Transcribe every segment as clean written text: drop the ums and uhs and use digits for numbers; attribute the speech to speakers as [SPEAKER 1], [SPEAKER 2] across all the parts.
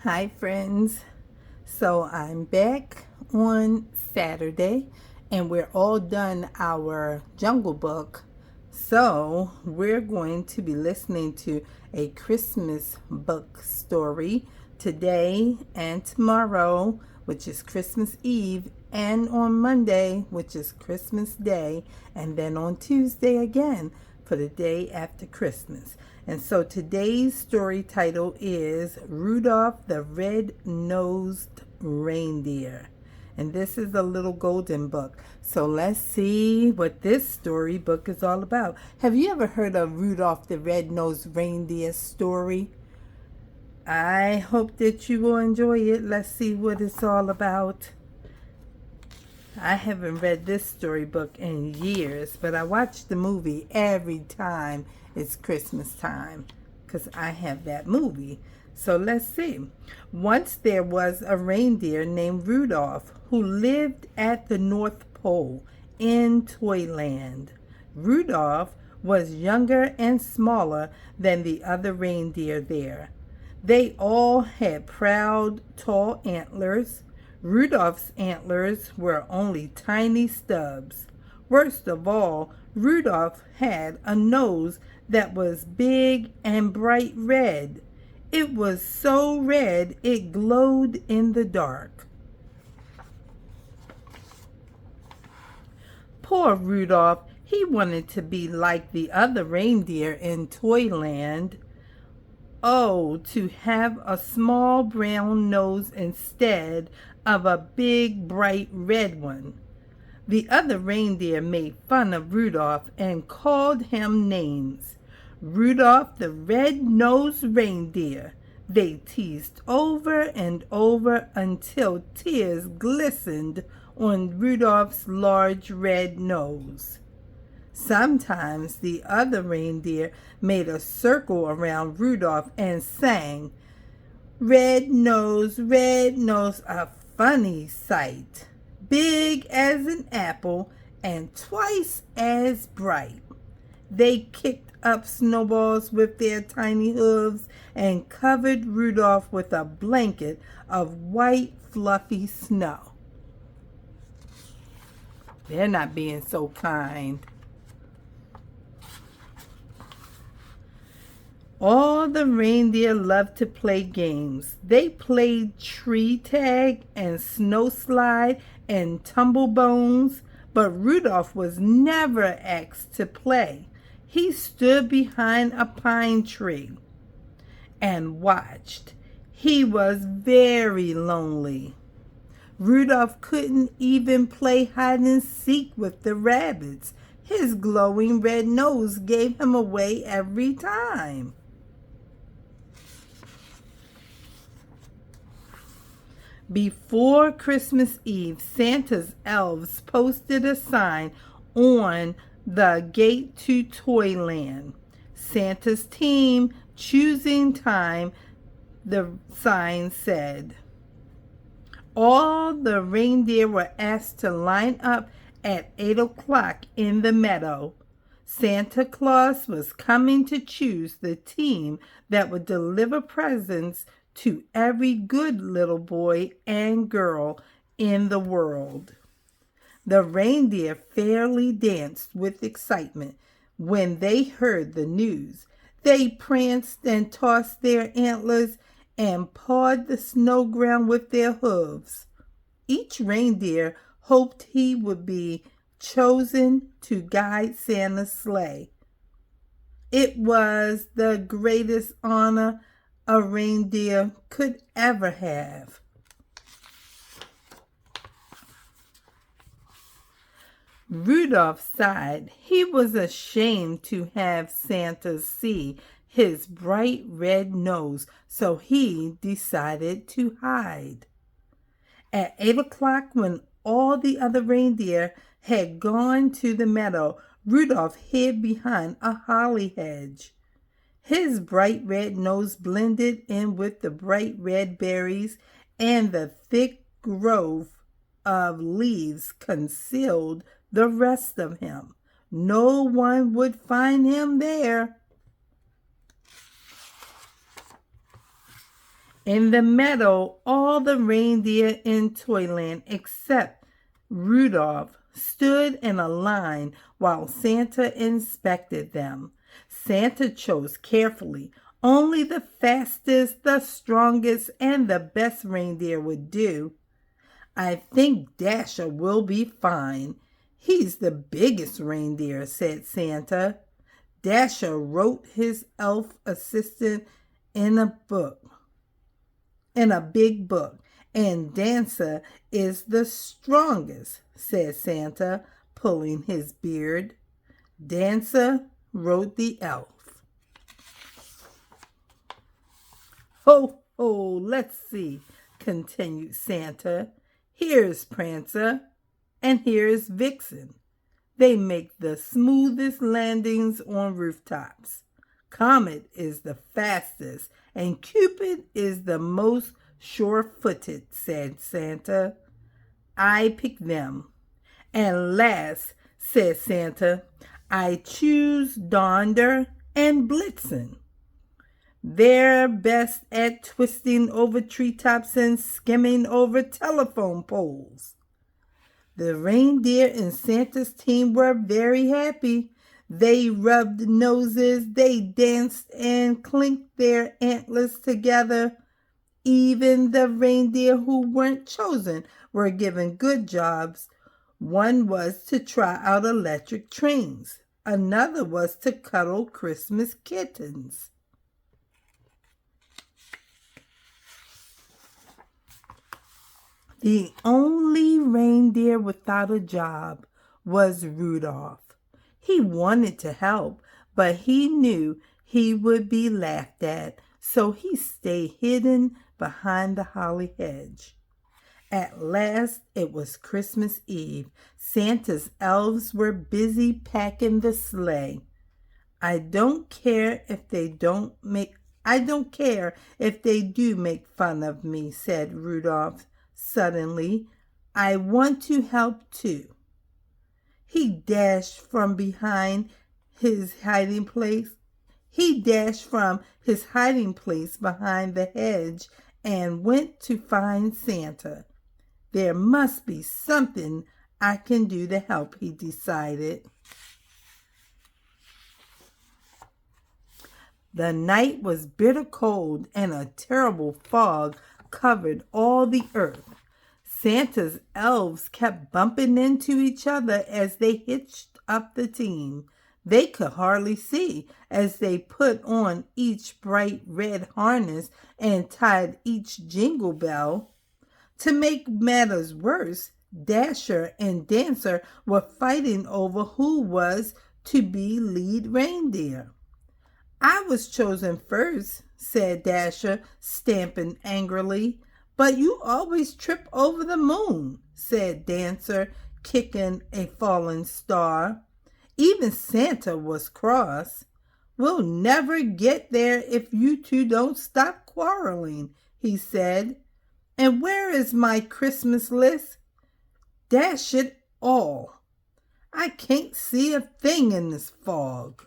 [SPEAKER 1] Hi, friends. So I'm back on Saturday, and we're all done our Jungle Book. So we're going to be listening to a Christmas book story today and tomorrow, which is Christmas Eve, and on Monday, which is Christmas Day, and then on Tuesday again for the day after Christmas. And so today's story title is Rudolph the Red-Nosed Reindeer. And this is a little golden book. So let's see what this storybook is all about. Have you ever heard of Rudolph the Red-Nosed Reindeer story? I hope that you will enjoy it. Let's see what it's all about. I haven't read this storybook in years, but I watch the movie every time it's Christmas time because I have that movie. So let's see. Once there was a reindeer named Rudolph who lived at the North Pole in Toyland. Rudolph was younger and smaller than the other reindeer there. They all had proud, tall antlers. Rudolph's antlers were only tiny stubs. Worst of all, Rudolph had a nose that was big and bright red. It was so red it glowed in the dark. Poor Rudolph, he wanted to be like the other reindeer in Toyland. Oh, to have a small brown nose instead of a big bright red one. The other reindeer made fun of Rudolph and called him names. Rudolph the Red-Nosed Reindeer. They teased over and over until tears glistened on Rudolph's large red nose. Sometimes the other reindeer made a circle around Rudolph and sang, red nose, a funny sight, big as an apple and twice as bright. They kicked up snowballs with their tiny hooves and covered Rudolph with a blanket of white fluffy snow. They're not being so kind. All the reindeer loved to play games. They played tree tag and snow slide and tumble bones, but Rudolph was never asked to play. He stood behind a pine tree and watched. He was very lonely. Rudolph couldn't even play hide and seek with the rabbits. His glowing red nose gave him away every time. Before Christmas Eve, Santa's elves posted a sign on the gate to Toyland. Santa's team choosing time, the sign said. All the reindeer were asked to line up at 8 o'clock in the meadow. Santa Claus was coming to choose the team that would deliver presents to every good little boy and girl in the world. The reindeer fairly danced with excitement when they heard the news. They pranced and tossed their antlers and pawed the snow ground with their hooves. Each reindeer hoped he would be chosen to guide Santa's sleigh. It was the greatest honor a reindeer could ever have. Rudolph sighed. He was ashamed to have Santa see his bright red nose, so he decided to hide. At 8 o'clock, when all the other reindeer had gone to the meadow, Rudolph hid behind a holly hedge. His bright red nose blended in with the bright red berries, and the thick grove of leaves concealed the rest of him. No one would find him there. In the meadow, all the reindeer in Toyland except Rudolph stood in a line while Santa inspected them. Santa chose carefully. Only the fastest, the strongest, and the best reindeer would do. I think Dasher will be fine. He's the biggest reindeer, said Santa. Dasher wrote his elf assistant in a big book, and Dancer is the strongest, said Santa, pulling his beard. Dancer, wrote the elf. Ho, ho, let's see, continued Santa. Here's Prancer, and here's Vixen. They make the smoothest landings on rooftops. Comet is the fastest, and Cupid is the most sure-footed, said Santa. I pick them. And last, said Santa, I choose Donder and Blitzen. They're best at twisting over treetops and skimming over telephone poles. The reindeer in Santa's team were very happy. They rubbed noses, they danced and clinked their antlers together. Even the reindeer who weren't chosen were given good jobs. One was to try out electric trains. Another was to cuddle Christmas kittens. The only reindeer without a job was Rudolph. He wanted to help, but he knew he would be laughed at, so he stayed hidden behind the holly hedge. At last it was Christmas Eve. Santa's elves were busy packing the sleigh. I don't care if they do make fun of me, said Rudolph. Suddenly, I want to help too. He dashed from his hiding place behind the hedge and went to find Santa. There must be something I can do to help, he decided. The night was bitter cold and a terrible fog covered all the earth. Santa's elves kept bumping into each other as they hitched up the team. They could hardly see as they put on each bright red harness and tied each jingle bell. To make matters worse, Dasher and Dancer were fighting over who was to be lead reindeer. I was chosen first, said Dasher, stamping angrily. But you always trip over the moon, said Dancer, kicking a falling star. Even Santa was cross. We'll never get there if you two don't stop quarreling, he said. And where is my Christmas list? Dash it all. I can't see a thing in this fog.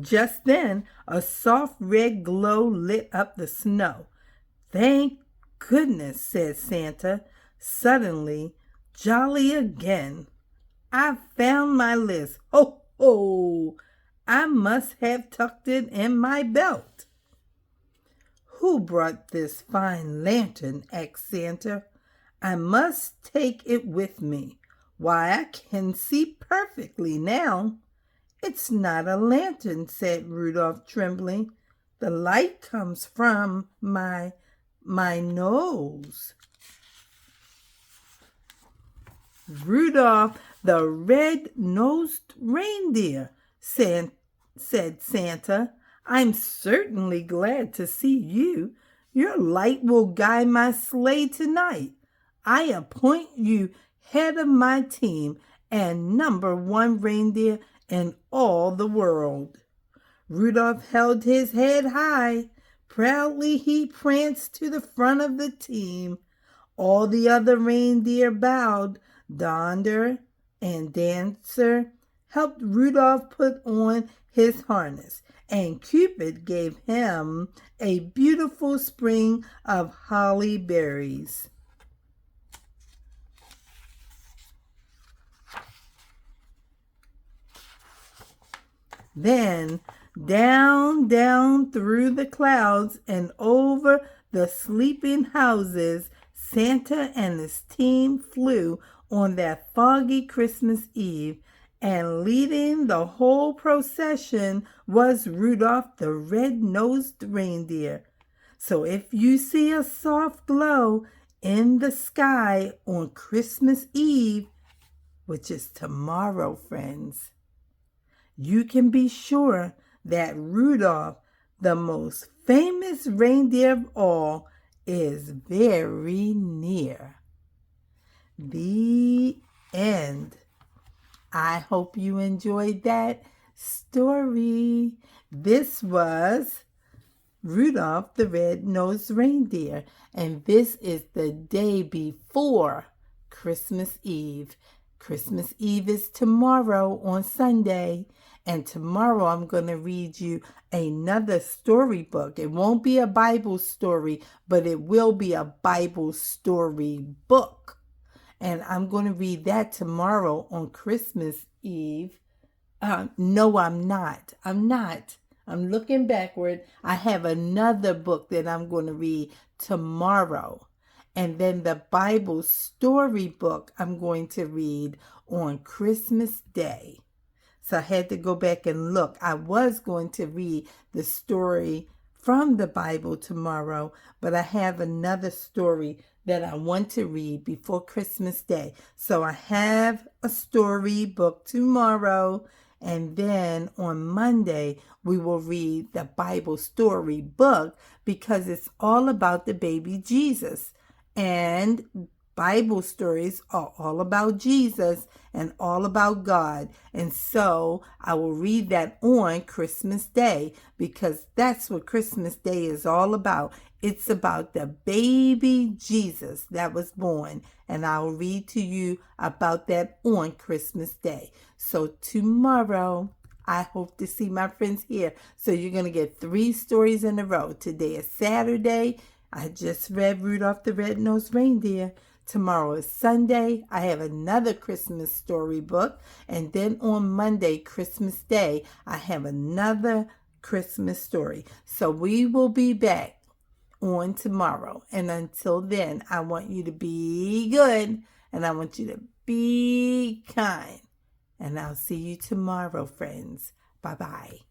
[SPEAKER 1] Just then, a soft red glow lit up the snow. Thank goodness, said Santa, suddenly jolly again. I've found my list. Ho, ho! I must have tucked it in my belt. Who brought this fine lantern? asked Santa. I must take it with me. Why, I can see perfectly now. It's not a lantern, said Rudolph, trembling. The light comes from my nose. Rudolph the Red-Nosed Reindeer, said Santa. I'm certainly glad to see you. Your light will guide my sleigh tonight. I appoint you head of my team and #1 reindeer in all the world. Rudolph held his head high. Proudly he pranced to the front of the team. All the other reindeer bowed. Donder, and Dancer helped Rudolph put on his harness, and Cupid gave him a beautiful spring of holly berries. Then down, down through the clouds and over the sleeping houses, Santa and his team flew on that foggy Christmas Eve, and leading the whole procession was Rudolph the Red-Nosed Reindeer. So if you see a soft glow in the sky on Christmas Eve, which is tomorrow, friends, you can be sure that Rudolph, the most famous reindeer of all, is very near. The end. I hope you enjoyed that story. This was Rudolph the Red-Nosed Reindeer, and this is the day before Christmas Eve. Christmas Eve is tomorrow on Sunday, and tomorrow I'm going to read you another storybook. It won't be a Bible story, but it will be a Bible story book. And I'm going to read that tomorrow on Christmas Eve. No, I'm not. I'm looking backward. I have another book that I'm going to read tomorrow. And then the Bible storybook I'm going to read on Christmas Day. So I had to go back and look. I was going to read the story from the Bible tomorrow, but I have another story that I want to read before Christmas Day. So I have a storybook tomorrow, and then on Monday we will read the Bible story book because it's all about the baby Jesus. And Bible stories are all about Jesus and all about God. And so I will read that on Christmas Day because that's what Christmas Day is all about. It's about the baby Jesus that was born. And I will read to you about that on Christmas Day. So tomorrow, I hope to see my friends here. So you're going to get 3 stories in a row. Today is Saturday. I just read Rudolph the Red-Nosed Reindeer. Tomorrow is Sunday. I have another Christmas storybook. And then on Monday, Christmas Day, I have another Christmas story. So we will be back on tomorrow. And until then, I want you to be good. And I want you to be kind. And I'll see you tomorrow, friends. Bye-bye.